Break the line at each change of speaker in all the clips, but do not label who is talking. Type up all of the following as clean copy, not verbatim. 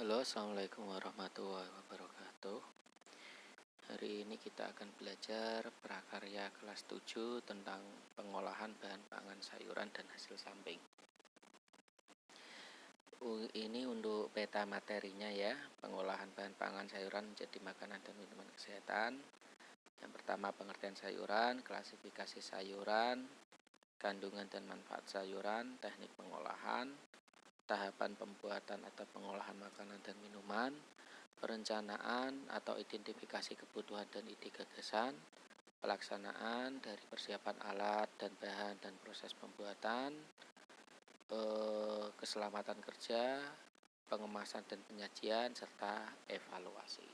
Halo, Assalamualaikum warahmatullahi wabarakatuh. Hari ini kita akan belajar prakarya kelas 7 tentang pengolahan bahan pangan sayuran dan hasil samping. Ini untuk peta materinya ya, pengolahan bahan pangan sayuran menjadi makanan dan minuman kesehatan. Yang pertama, pengertian sayuran, klasifikasi sayuran, kandungan dan manfaat sayuran, teknik pengolahan, tahapan pembuatan atau pengolahan makanan dan minuman, perencanaan atau identifikasi kebutuhan dan ide gagasan, pelaksanaan dari persiapan alat dan bahan dan proses pembuatan, keselamatan kerja, pengemasan dan penyajian, serta evaluasi.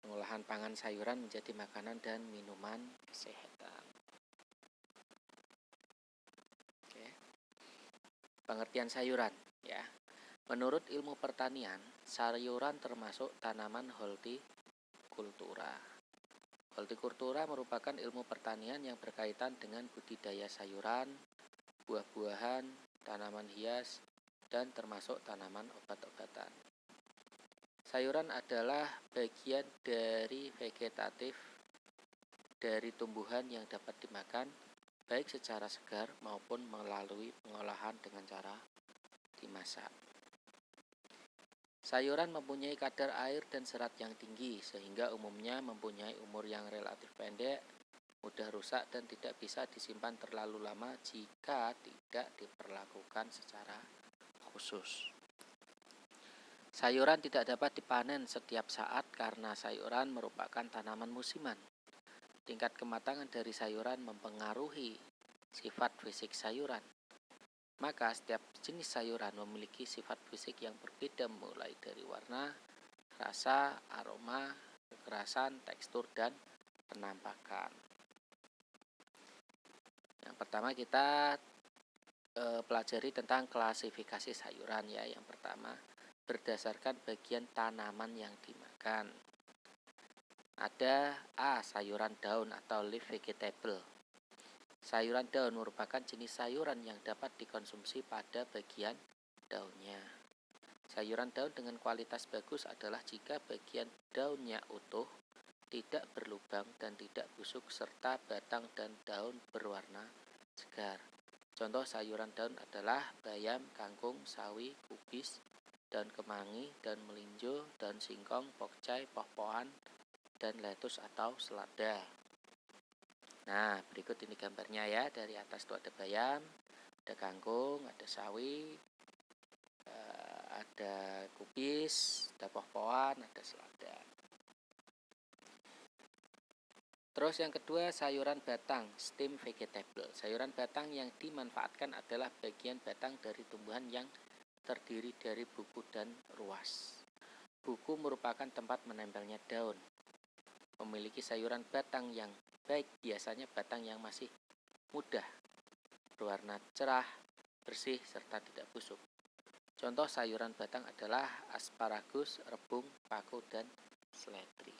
Pengolahan pangan sayuran menjadi makanan dan minuman kesehatan. Oke. Pengertian sayuran ya. Menurut ilmu pertanian, sayuran termasuk tanaman hortikultura. Hortikultura merupakan ilmu pertanian yang berkaitan dengan budidaya sayuran, buah-buahan, tanaman hias, dan termasuk tanaman obat-obatan. Sayuran adalah bagian dari vegetatif dari tumbuhan yang dapat dimakan baik secara segar maupun melalui pengolahan dengan cara dimasak. Sayuran mempunyai kadar air dan serat yang tinggi sehingga umumnya mempunyai umur yang relatif pendek, mudah rusak dan tidak bisa disimpan terlalu lama jika tidak diperlakukan secara khusus. Sayuran tidak dapat dipanen setiap saat karena sayuran merupakan tanaman musiman. Tingkat kematangan dari sayuran mempengaruhi sifat fisik sayuran. Maka setiap jenis sayuran memiliki sifat fisik yang berbeda mulai dari warna, rasa, aroma, kekerasan, tekstur, dan penampakan. Yang pertama kita pelajari tentang klasifikasi sayuran ya. Yang pertama, berdasarkan bagian tanaman yang dimakan. Ada A. Sayuran daun atau leaf vegetable. Sayuran daun merupakan jenis sayuran yang dapat dikonsumsi pada bagian daunnya. Sayuran daun dengan kualitas bagus adalah jika bagian daunnya utuh, tidak berlubang dan tidak busuk serta batang dan daun berwarna segar. Contoh sayuran daun adalah bayam, kangkung, sawi, kubis, daun kemangi, daun melinjo, daun singkong, pokcai, poh-pohan, dan lettuce atau selada. Nah, berikut ini gambarnya ya. Dari atas itu ada bayam, ada kangkung, ada sawi, ada kubis, ada poh-pohan, ada selada. Terus yang kedua, sayuran batang, stem vegetable. Sayuran batang yang dimanfaatkan adalah bagian batang dari tumbuhan yang terdiri dari buku dan ruas. Buku merupakan tempat menempelnya daun. Memiliki sayuran batang yang baik, biasanya batang yang masih mudah, berwarna cerah, bersih, serta tidak busuk. Contoh sayuran batang adalah asparagus, rebung, pako, dan seledri.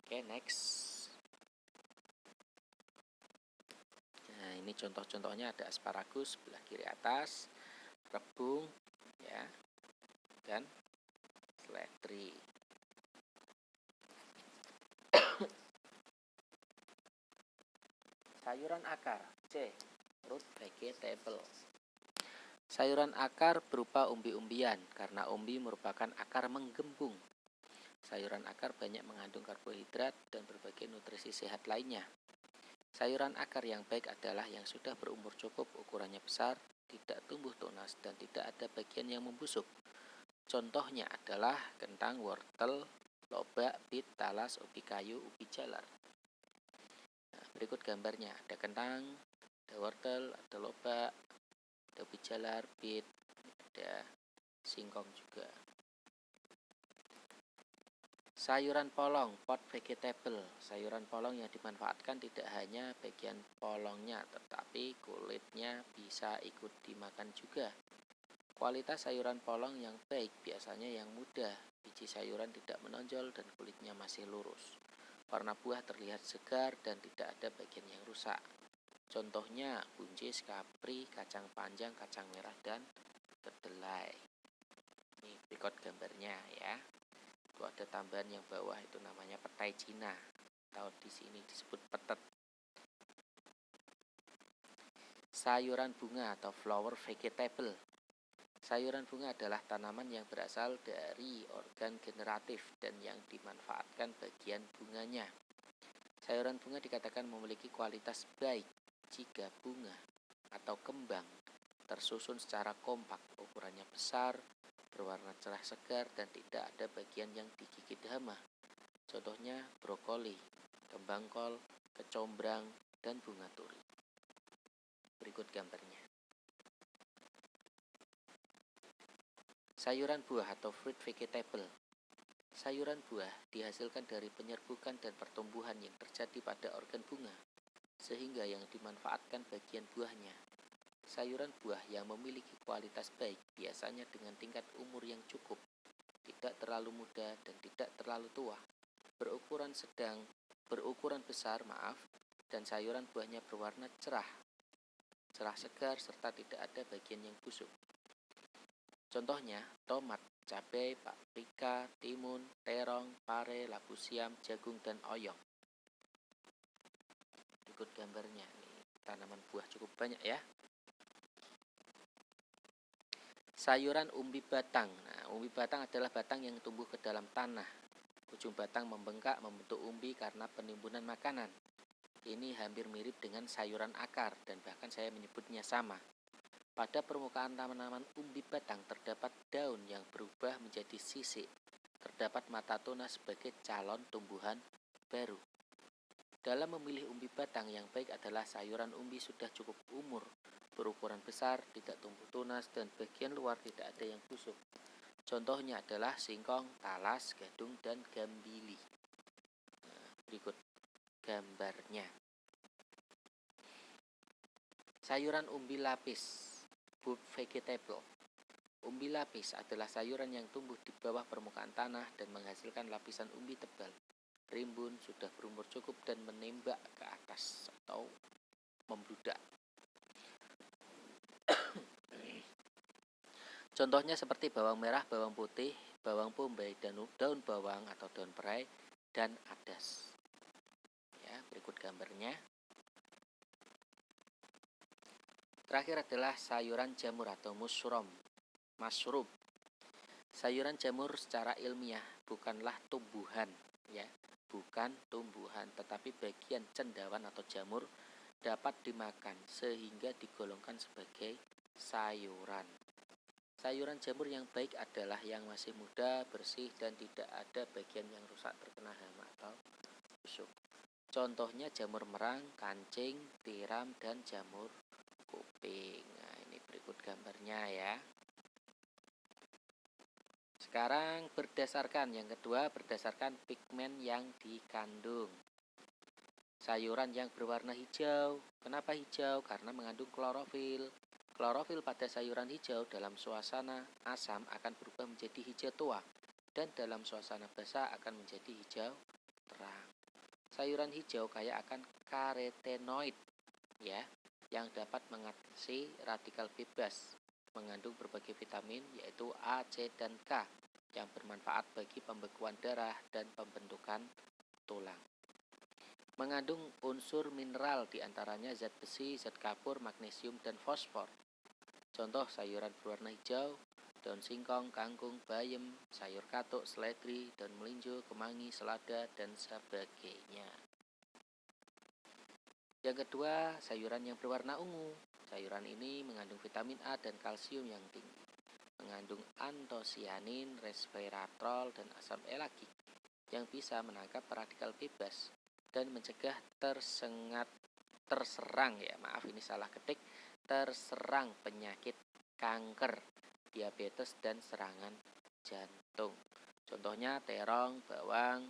Oke, next. Nah, ini contoh-contohnya ada asparagus sebelah kiri atas, rebung, ya, dan seledri. Sayuran akar, C. Root vegetable. Sayuran akar berupa umbi-umbian karena umbi merupakan akar menggembung. Sayuran akar banyak mengandung karbohidrat dan berbagai nutrisi sehat lainnya. Sayuran akar yang baik adalah yang sudah berumur cukup, ukurannya besar, tidak tumbuh tunas, dan tidak ada bagian yang membusuk. Contohnya adalah kentang, wortel, lobak, bit, talas, ubi kayu, ubi jalar. Nah, berikut gambarnya. Ada kentang, ada wortel, ada lobak, ada ubi jalar, bit, ada singkong juga. Sayuran polong, pot vegetable. Sayuran polong yang dimanfaatkan tidak hanya bagian polongnya, tetapi kulitnya bisa ikut dimakan juga. Kualitas sayuran polong yang baik biasanya yang muda, biji sayuran tidak menonjol dan kulitnya masih lurus. Warna buah terlihat segar dan tidak ada bagian yang rusak. Contohnya buncis, kapri, kacang panjang, kacang merah, dan kedelai. Ini berikut gambarnya ya. Itu ada tambahan yang bawah, itu namanya petai Cina atau di sini disebut petet. Sayuran bunga atau flower vegetable. Sayuran bunga adalah tanaman yang berasal dari organ generatif dan yang dimanfaatkan bagian bunganya. Sayuran bunga dikatakan memiliki kualitas baik jika bunga atau kembang tersusun secara kompak, ukurannya besar, berwarna cerah segar, dan tidak ada bagian yang digigit hama. Contohnya brokoli, kembang kol, kecombrang, dan bunga turi. Berikut gambarnya. Sayuran buah atau fruit vegetable. Sayuran buah dihasilkan dari penyerbukan dan pertumbuhan yang terjadi pada organ bunga, sehingga yang dimanfaatkan bagian buahnya. Sayuran buah yang memiliki kualitas baik biasanya dengan tingkat umur yang cukup, tidak terlalu muda dan tidak terlalu tua, berukuran besar, dan sayuran buahnya berwarna cerah segar serta tidak ada bagian yang busuk. Contohnya tomat, cabai, paprika, timun, terong, pare, labu siam, jagung, dan oyong. Berikut gambarnya. Nih, tanaman buah cukup banyak ya. Sayuran umbi batang. Nah, umbi batang adalah batang yang tumbuh ke dalam tanah. Ujung batang membengkak membentuk umbi karena penimbunan makanan. Ini hampir mirip dengan sayuran akar dan bahkan saya menyebutnya sama. Pada permukaan tanaman umbi batang terdapat daun yang berubah menjadi sisik. Terdapat mata tunas sebagai calon tumbuhan baru. Dalam memilih umbi batang yang baik adalah sayuran umbi sudah cukup umur, berukuran besar, tidak tumbuh tunas, dan bagian luar tidak ada yang busuk. Contohnya adalah singkong, talas, gadung, dan gambili. Berikut gambarnya. Sayuran umbi lapis, bulb vegetable. Umbi lapis adalah sayuran yang tumbuh di bawah permukaan tanah dan menghasilkan lapisan umbi tebal, rimbun, sudah berumur cukup dan menembak ke atas atau membludak. Contohnya seperti bawang merah, bawang putih, bawang bombay, dan daun bawang atau daun perai, dan adas. Ya, berikut gambarnya. Terakhir adalah sayuran jamur atau mushroom. Sayuran jamur secara ilmiah bukanlah tumbuhan, ya, bukan tumbuhan, tetapi bagian cendawan atau jamur dapat dimakan sehingga digolongkan sebagai sayuran. Sayuran jamur yang baik adalah yang masih muda, bersih, dan tidak ada bagian yang rusak terkena hama atau busuk. Contohnya jamur merang, kancing, tiram, dan jamur kuping. Nah, ini berikut gambarnya ya. Sekarang yang kedua berdasarkan pigmen yang dikandung. Sayuran yang berwarna hijau. Kenapa hijau? Karena mengandung klorofil. Klorofil pada sayuran hijau dalam suasana asam akan berubah menjadi hijau tua dan dalam suasana basah akan menjadi hijau terang. Sayuran hijau kaya akan karotenoid, ya, yang dapat mengatasi radikal bebas, mengandung berbagai vitamin yaitu A, C, dan K yang bermanfaat bagi pembekuan darah dan pembentukan tulang. Mengandung unsur mineral diantaranya zat besi, zat kapur, magnesium, dan fosfor. Contoh sayuran berwarna hijau, daun singkong, kangkung, bayam, sayur katuk, seledri, daun melinjo, kemangi, selada, dan sebagainya. Yang kedua, sayuran yang berwarna ungu. Sayuran ini mengandung vitamin A dan kalsium yang tinggi. Mengandung antosianin, resveratrol, dan asam elagik yang bisa menangkap radikal bebas dan mencegah terserang penyakit kanker, diabetes, dan serangan jantung. Contohnya terong, bawang,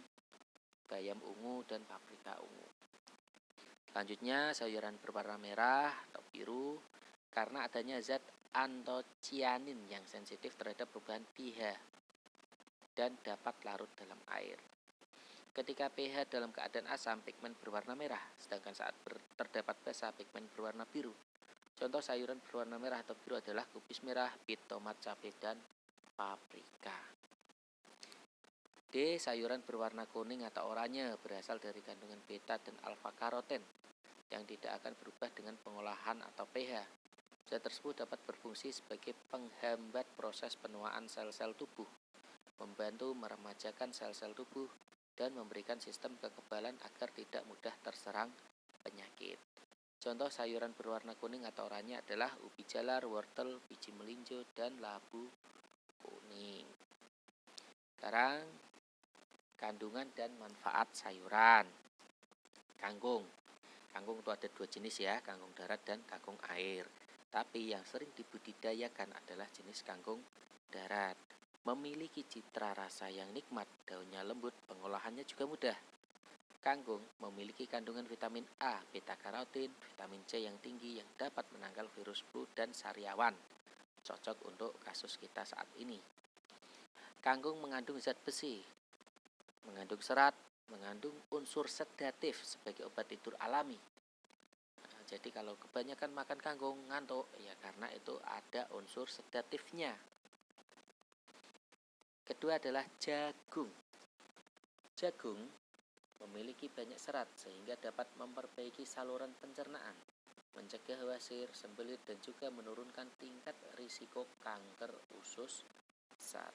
bayam ungu, dan paprika ungu. Selanjutnya sayuran berwarna merah atau biru karena adanya zat antosianin yang sensitif terhadap perubahan pH dan dapat larut dalam air. Ketika pH dalam keadaan asam, pigmen berwarna merah, sedangkan saat terdapat basa, pigmen berwarna biru. Contoh sayuran berwarna merah atau biru adalah kubis merah, bit, tomat, cabai, dan paprika. D. Sayuran berwarna kuning atau oranye berasal dari kandungan beta dan alfa karoten yang tidak akan berubah dengan pengolahan atau pH. Zat tersebut dapat berfungsi sebagai penghambat proses penuaan sel-sel tubuh, membantu meremajakan sel-sel tubuh, dan memberikan sistem kekebalan agar tidak mudah terserang penyakit. Contoh sayuran berwarna kuning atau oranye adalah ubi jalar, wortel, biji melinjo, dan labu kuning. Sekarang, kandungan dan manfaat sayuran. Kangkung. Kangkung itu ada dua jenis ya, kangkung darat dan kangkung air. Tapi yang sering dibudidayakan adalah jenis kangkung darat. Memiliki citra rasa yang nikmat, daunnya lembut, pengolahannya juga mudah. Kangkung memiliki kandungan vitamin A, beta karotin, vitamin C yang tinggi yang dapat menangkal virus flu dan sariawan. Cocok untuk kasus kita saat ini. Kangkung mengandung zat besi, mengandung serat, mengandung unsur sedatif sebagai obat tidur alami. Nah, jadi kalau kebanyakan makan kangkung ngantuk, ya karena itu ada unsur sedatifnya. Kedua adalah jagung. Jagung memiliki banyak serat sehingga dapat memperbaiki saluran pencernaan, mencegah wasir, sembelit, dan juga menurunkan tingkat risiko kanker usus besar.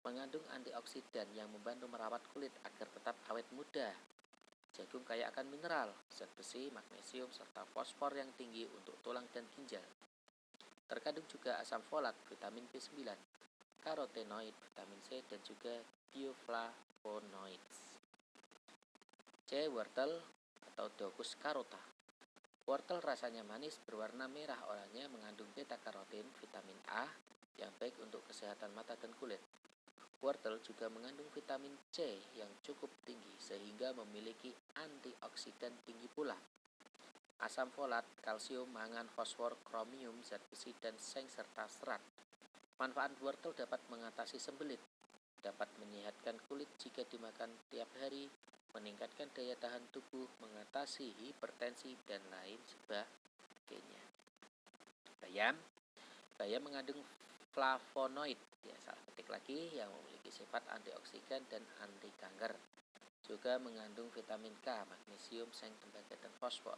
Mengandung antioksidan yang membantu merawat kulit agar tetap awet muda. Jagung kaya akan mineral, zat besi, magnesium, serta fosfor yang tinggi untuk tulang dan ginjal. Terkandung juga asam folat, vitamin B9, karotenoid, vitamin C, dan juga bioflavonoids. C. Wortel atau Docus carota. Wortel rasanya manis, berwarna merah oranye, mengandung beta-karotin, vitamin A, yang baik untuk kesehatan mata dan kulit. Wortel juga mengandung vitamin C yang cukup tinggi sehingga memiliki antioksidan tinggi pula. Asam folat, kalsium, mangan, fosfor, kromium, zat besi, dan seng serta serat. Manfaat wortel dapat mengatasi sembelit, dapat menyehatkan kulit jika dimakan tiap hari, meningkatkan daya tahan tubuh, mengatasi hipertensi, dan lain sebagainya. Bayam. Bayam mengandung flavonoid, ya salah ketik lagi, yang memiliki sifat antioksidan dan anti kanker. Juga mengandung vitamin K, magnesium, seng, tembaga, dan fosfor.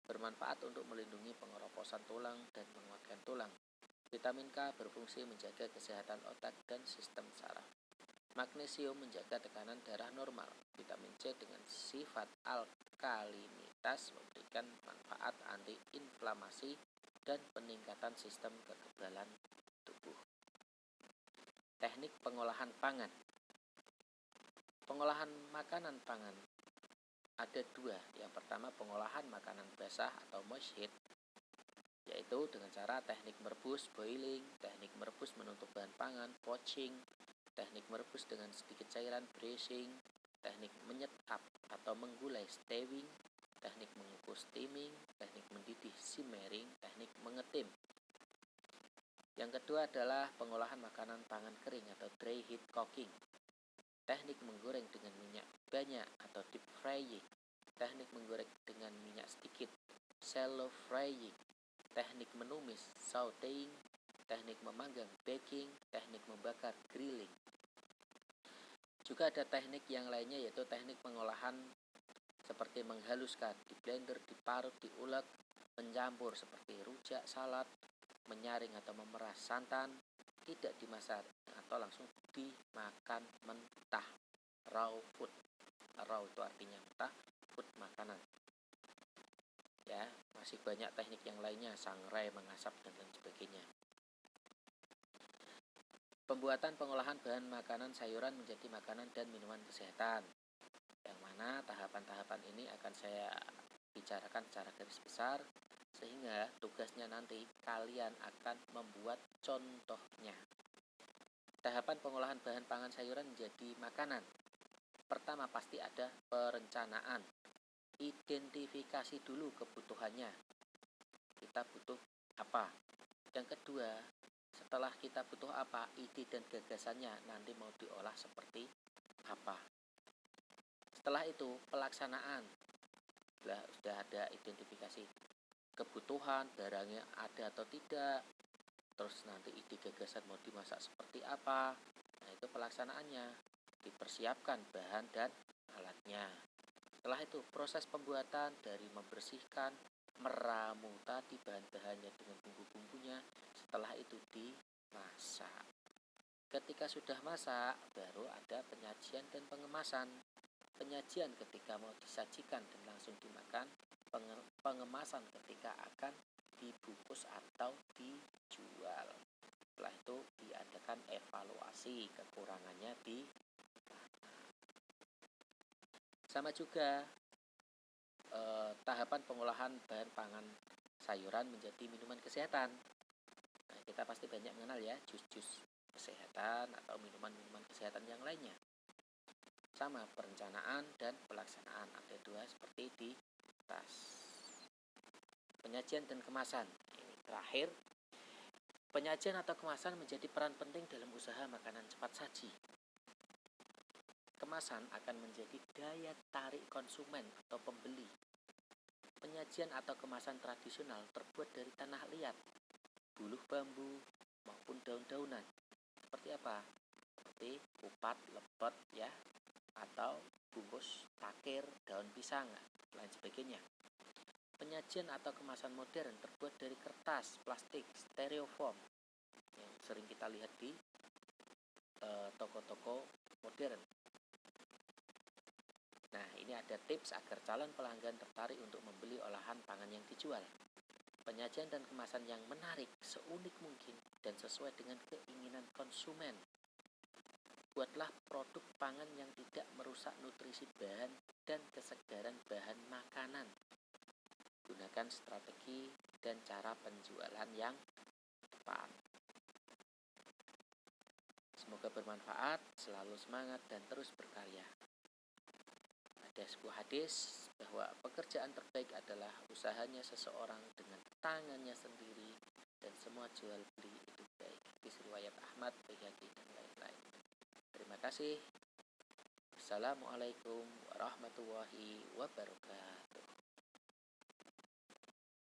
Bermanfaat untuk melindungi pengeroposan tulang dan menguatkan tulang. Vitamin K berfungsi menjaga kesehatan otak dan sistem saraf. Magnesium menjaga tekanan darah normal. Vitamin C dengan sifat alkalinitas memberikan manfaat anti-inflamasi dan peningkatan sistem kekebalan tubuh. Teknik pengolahan pangan. Pengolahan makanan pangan ada dua. Yang pertama, pengolahan makanan basah atau moist heat, yaitu dengan cara teknik merebus, boiling, teknik merebus menutup bahan pangan, poaching, teknik merebus dengan sedikit cairan, braising, teknik menyetap atau menggulai, stewing, teknik mengukus, steaming, teknik mendidih, simmering, teknik mengetim. Yang kedua adalah pengolahan makanan pangan kering atau dry heat cooking. Teknik menggoreng dengan minyak banyak atau deep frying. Teknik menggoreng dengan minyak sedikit, shallow frying. Teknik menumis, sauteing. Teknik memanggang, baking. Teknik membakar, grilling. Juga ada teknik yang lainnya, yaitu teknik pengolahan seperti menghaluskan, di blender, diparut, diulek, mencampur seperti rujak, salad, menyaring atau memerah santan, tidak dimasak atau langsung dimakan mentah. Raw food. Raw itu artinya mentah, food makanan. Ya, masih banyak teknik yang lainnya, sangrai, mengasap, dan lain sebagainya. Pembuatan pengolahan bahan makanan sayuran menjadi makanan dan minuman kesehatan, yang mana tahapan-tahapan ini akan saya bicarakan secara garis besar, sehingga tugasnya nanti kalian akan membuat contohnya. Tahapan pengolahan bahan pangan sayuran menjadi makanan. Pertama, pasti ada perencanaan. Identifikasi dulu kebutuhannya. Kita butuh apa? Yang kedua, setelah kita butuh apa, ide dan gagasannya nanti mau diolah seperti apa. Setelah itu pelaksanaan. Sudah ada identifikasi kebutuhan, barangnya ada atau tidak, terus nanti ide gagasan mau dimasak seperti apa. Nah, itu pelaksanaannya, dipersiapkan bahan dan alatnya. Setelah itu proses pembuatan dari membersihkan, meramu tadi bahan-bahannya dengan bumbu-bumbunya. Setelah itu dimasak. Ketika sudah masak, baru ada penyajian dan pengemasan. Penyajian ketika mau disajikan dan langsung dimakan, pengemasan ketika akan dibungkus atau dijual. Setelah itu diadakan evaluasi kekurangannya di sama juga tahapan pengolahan bahan pangan sayuran menjadi minuman kesehatan. Nah, kita pasti banyak mengenal ya jus-jus kesehatan atau minuman-minuman kesehatan yang lainnya. Sama perencanaan dan pelaksanaan, ada dua seperti di atas. Penyajian dan kemasan. Ini terakhir, penyajian atau kemasan menjadi peran penting dalam usaha makanan cepat saji. Kemasan akan menjadi daya tarik konsumen atau pembeli. Penyajian atau kemasan tradisional terbuat dari tanah liat, buluh bambu, maupun daun-daunan. Seperti apa? Seperti kupat, lepet ya, atau bungkus takir, daun pisang, lain sebagainya. Penyajian atau kemasan modern terbuat dari kertas, plastik, styrofoam yang sering kita lihat di toko-toko modern. Nah, ini ada tips agar calon pelanggan tertarik untuk membeli olahan pangan yang dijual. Penyajian dan kemasan yang menarik, seunik mungkin, dan sesuai dengan keinginan konsumen. Buatlah produk pangan yang tidak merusak nutrisi bahan dan kesegaran bahan makanan. Gunakan strategi dan cara penjualan yang tepat. Semoga bermanfaat, selalu semangat dan terus berkarya. Ada sebuah hadis bahwa pekerjaan terbaik adalah usahanya seseorang dengan tangannya sendiri dan semua jual beli itu baik. Hadis riwayat Ahmad, Baihaqi dan lain-lain. Terima kasih. Assalamualaikum warahmatullahi wabarakatuh.